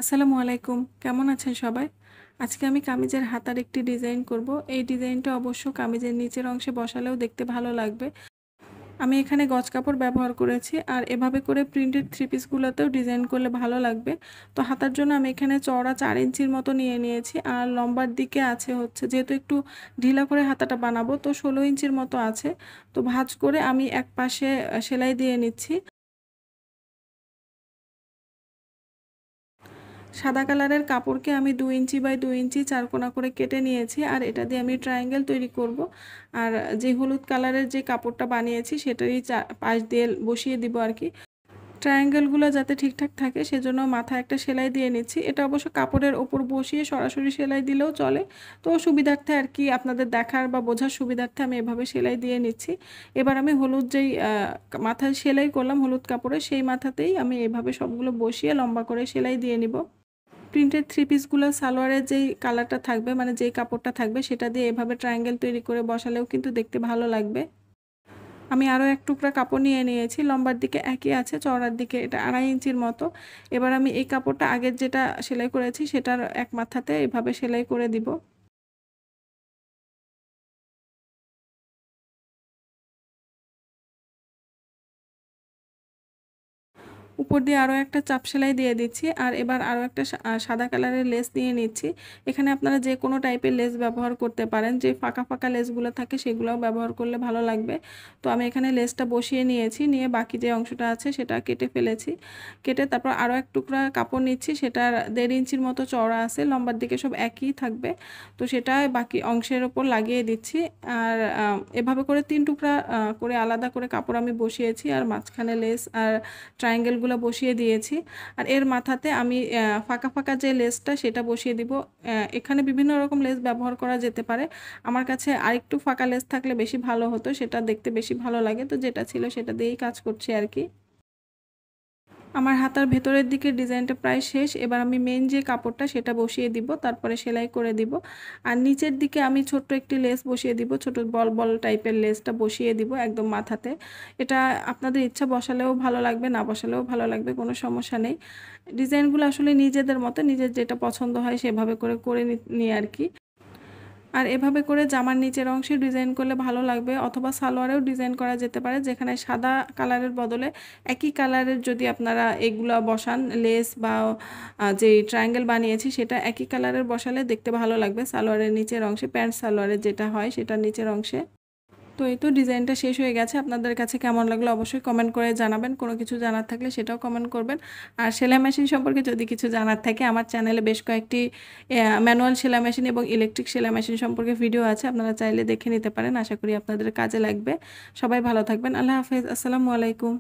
আসসালামু আলাইকুম, কেমন আছেন সবাই? আজকে আমি কামিজের হাতার একটি ডিজাইন করব। এই ডিজাইনটা অবশ্য কামিজের নিচের অংশে বসালেও দেখতে ভালো লাগবে। আমি এখানে গজ কাপড় ব্যবহার করেছি আর এভাবে করে প্রিন্টেড থ্রি পিসগুলোতেও ডিজাইন করলে ভালো লাগবে। তো হাতার জন্য আমি এখানে চওড়া 4 ইঞ্চির মতো নিয়ে নিয়েছি আর লম্বার দিকে আছে হচ্ছে, যেহেতু একটু ঢিলা করে হাতাটা বানাবো, তো 16 ইঞ্চির মতো আছে। তো ভাঁজ করে আমি এক পাশে সেলাই দিয়ে নিচ্ছি। সাদা কালারের কাপড়কে আমি 2 ইঞ্চি বাই 2 ইঞ্চি চারকোনা করে কেটে নিয়েছি আর এটা দিয়ে আমি ট্রায়াঙ্গেল তৈরি করব। আর যে হলুদ কালারের যে কাপড়টা বানিয়েছি সেটারই পাশ দিয়ে বসিয়ে দিব আর কি। ট্রায়াঙ্গেলগুলো যাতে ঠিকঠাক থাকে সেজন্য মাথায় একটা সেলাই দিয়ে নিচ্ছি। এটা অবশ্য কাপড়ের ওপর বসিয়ে সরাসরি সেলাই দিলেও চলে। তো সুবিধার্থে আর কি, আপনাদের দেখার বা বোঝার সুবিধার্থে আমি এভাবে সেলাই দিয়ে নিচ্ছি। এবার আমি হলুদ যেই মাথায় সেলাই করলাম হলুদ কাপড়ে, সেই মাথাতেই আমি এভাবে সবগুলো বসিয়ে লম্বা করে সেলাই দিয়ে নিব। প্রিন্টেড থ্রি পিসগুলো সালোয়ারের যেই কালারটা থাকবে, মানে যেই কাপড়টা থাকবে, সেটা দিয়ে এভাবে ট্রায়াঙ্গেল তৈরি করে বসালেও কিন্তু দেখতে ভালো লাগবে। আমি আরও এক টুকরা কাপড় নিয়ে নিয়েছি, লম্বার দিকে একই আছে, চওড়ার দিকে এটা 2.5 ইঞ্চির মতো। এবার আমি এই কাপড়টা আগের যেটা সেলাই করেছি সেটার এক মাথাতে এভাবে সেলাই করে দিব। উপর দিয়ে আরও একটা চাপ সেলাই দিয়ে দিচ্ছি আর এবার আরও একটা সাদা কালারের লেস নিয়ে নিচ্ছি। এখানে আপনারা যে কোনো টাইপের লেস ব্যবহার করতে পারেন, যে ফাঁকা ফাঁকা লেসগুলো থাকে সেগুলোও ব্যবহার করলে ভালো লাগবে। তো আমি এখানে লেসটা বসিয়ে নিয়েছি, নিয়ে বাকি যে অংশটা আছে সেটা কেটে ফেলেছি। কেটে তারপর আরও এক টুকরা কাপড় নিচ্ছি, সেটার 1.5 ইঞ্চির মতো চওড়া আছে, লম্বার দিকে সব একই থাকবে। তো সেটা বাকি অংশের ওপর লাগিয়ে দিচ্ছি। আর এভাবে করে 3 টুকরা করে আলাদা করে কাপড় আমি বসিয়েছি আর মাঝখানে লেস আর ট্রায়াঙ্গেলগুলো বসিয়ে দিয়েছি। আর এর মাথাতে আমি ফাঁকা ফাঁকা যে লেসটা সেটা বসিয়ে দিব। এখানে বিভিন্ন রকম লেস ব্যবহার করা যেতে পারে। আমার কাছে আরেকটু ফাঁকা লেস থাকলে বেশি ভালো হতো, সেটা দেখতে বেশি ভালো লাগে, তো যেটা ছিল সেটা দিয়েই কাজ করছি আর কি। আমার হাতার ভেতরের দিকের ডিজাইনটা প্রায় শেষ। এবার আমি মেন যে কাপড়টা সেটা বসিয়ে দিব, তারপরে সেলাই করে দিব। আর নিচের দিকে আমি ছোট্ট একটি লেস বসিয়ে দিব, ছোট বল বল টাইপের লেসটা বসিয়ে দিব একদম মাথাতে। এটা আপনাদের ইচ্ছা, বসালেও ভালো লাগবে, না বসালেও ভালো লাগবে, কোনো সমস্যা নেই। ডিজাইনগুলো আসলে নিজেদের মতো, নিজের যেটা পছন্দ হয় সেভাবে করে করে নিই আর কি। আর এভাবে করে জামার নিচের অংশে ডিজাইন করলে ভালো লাগবে, অথবা সালোয়ারেও ডিজাইন করা যেতে পারে, যেখানে সাদা কালারের বদলে একই কালারের যদি আপনারা এগুলা বসান, লেস বা যে ট্রায়াঙ্গেল বানিয়েছি সেটা একই কালারের বসালে দেখতে ভালো লাগবে সালোয়ারের নিচের অংশে, প্যান্ট সালোয়ারের যেটা হয় সেটার নিচের অংশে। তো এই তো ডিজাইনটা শেষ হয়ে গেছে। আপনাদের কাছে কেমন লাগলো অবশ্যই কমেন্ট করে জানাবেন। কোনো কিছু জানার থাকলে সেটাও কমেন্ট করবেন। আর সেলাই মেশিন সম্পর্কে যদি কিছু জানার থাকে, আমার চ্যানেলে বেশ কয়েকটি ম্যানুয়াল সেলাই মেশিন এবং ইলেকট্রিক সেলাই মেশিন সম্পর্কে ভিডিও আছে, আপনারা চাইলে দেখে নিতে পারেন। আশা করি আপনাদের কাজে লাগবে। সবাই ভালো থাকবেন। আল্লাহ হাফেজ। আসসালামু আলাইকুম।